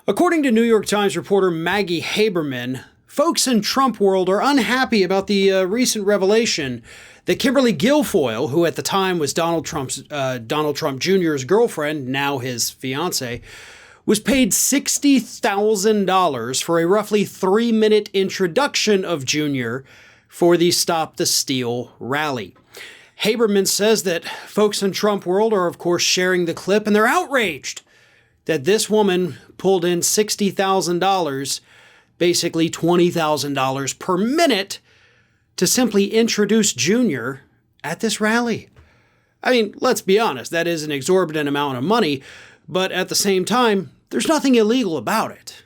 According to New York Times reporter Maggie Haberman, folks in Trump world are unhappy about the recent revelation that Kimberly Guilfoyle, who at the time was Donald Trump Jr.'s girlfriend, now his fiance, was paid $60,000 for a roughly 3-minute introduction of Jr. for the Stop the Steal rally. Haberman says that folks in Trump world are, of course, sharing the clip, and they're outraged that this woman pulled in $60,000, basically $20,000 per minute, to simply introduce Junior at this rally. I mean, let's be honest, that is an exorbitant amount of money, but at the same time, there's nothing illegal about it,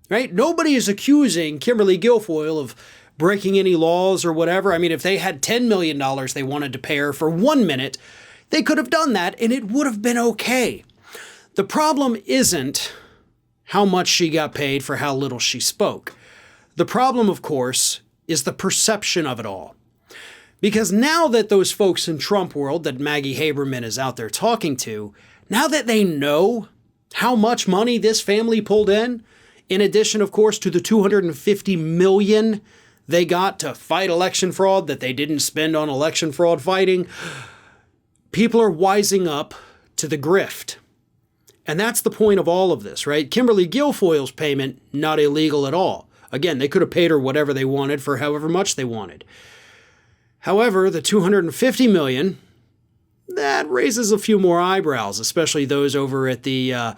right? Nobody is accusing Kimberly Guilfoyle of breaking any laws or whatever. I mean, if they had $10 million they wanted to pay her for 1 minute, they could have done that and it would have been okay. The problem isn't how much she got paid for how little she spoke. The problem, of course, is the perception of it all. Because now that those folks in Trump world that Maggie Haberman is out there talking to, now that they know how much money this family pulled in addition, of course, to the $250 million they got to fight election fraud that they didn't spend on election fraud fighting, people are wising up to the grift. And that's the point of all of this, right? Kimberly Guilfoyle's payment, not illegal at all. Again, they could have paid her whatever they wanted for however much they wanted. However, the $250 million, that raises a few more eyebrows, especially those over at the,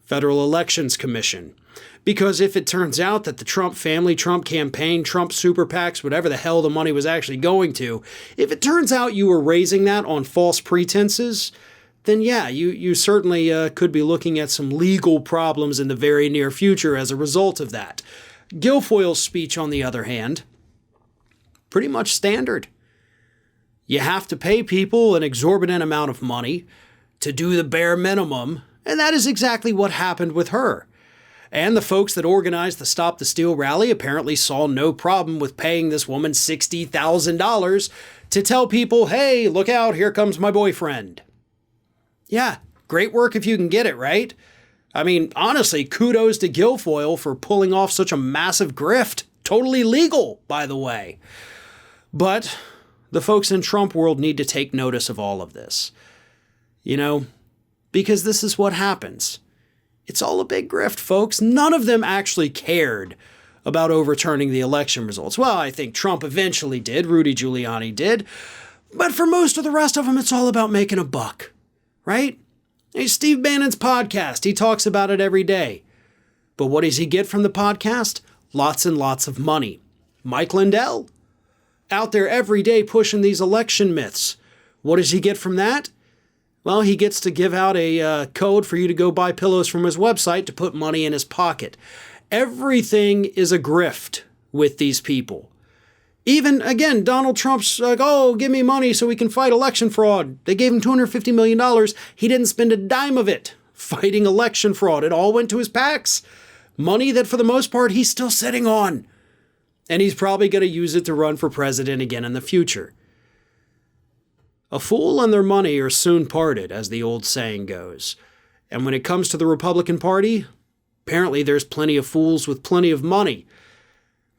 Federal Elections Commission. Because if it turns out that the Trump family, Trump campaign, Trump super PACs, whatever the hell the money was actually going to, if it turns out you were raising that on false pretenses, then yeah, you certainly could be looking at some legal problems in the very near future as a result of that. Guilfoyle's speech, on the other hand, pretty much standard. You have to pay people an exorbitant amount of money to do the bare minimum, and that is exactly what happened with her. And the folks that organized the Stop the Steal rally apparently saw no problem with paying this woman $60,000 to tell people, hey, look out, here comes my boyfriend. Yeah, great work if you can get it, right? I mean, honestly, kudos to Guilfoyle for pulling off such a massive grift. Totally legal, by the way. But the folks in Trump world need to take notice of all of this. Because this is what happens. It's all a big grift, folks. None of them actually cared about overturning the election results. Well, I think Trump eventually did. Rudy Giuliani did. But for most of the rest of them, it's all about making a buck. Right? Hey, Steve Bannon's podcast, he talks about it every day. But what does he get from the podcast? Lots and lots of money. Mike Lindell, out there every day pushing these election myths. What does he get from that? Well, he gets to give out a code for you to go buy pillows from his website to put money in his pocket. Everything is a grift with these people. Even, again, Donald Trump's like, oh, give me money so we can fight election fraud. They gave him $250 million. He didn't spend a dime of it fighting election fraud. It all went to his PACs. Money that, for the most part, he's still sitting on. And he's probably going to use it to run for president again in the future. A fool and their money are soon parted, as the old saying goes. And when it comes to the Republican Party, apparently there's plenty of fools with plenty of money.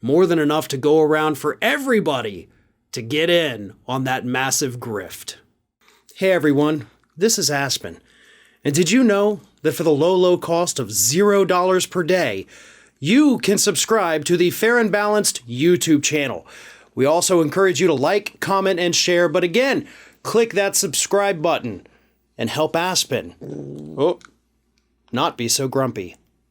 More than enough to go around for everybody to get in on that massive grift. Hey everyone, this is Aspen. And did you know that for the low cost of $0 per day, you can subscribe to the Fair and Balanced YouTube channel? We also encourage you to like, comment, and share. But again, click that subscribe button and help Aspen not be so grumpy.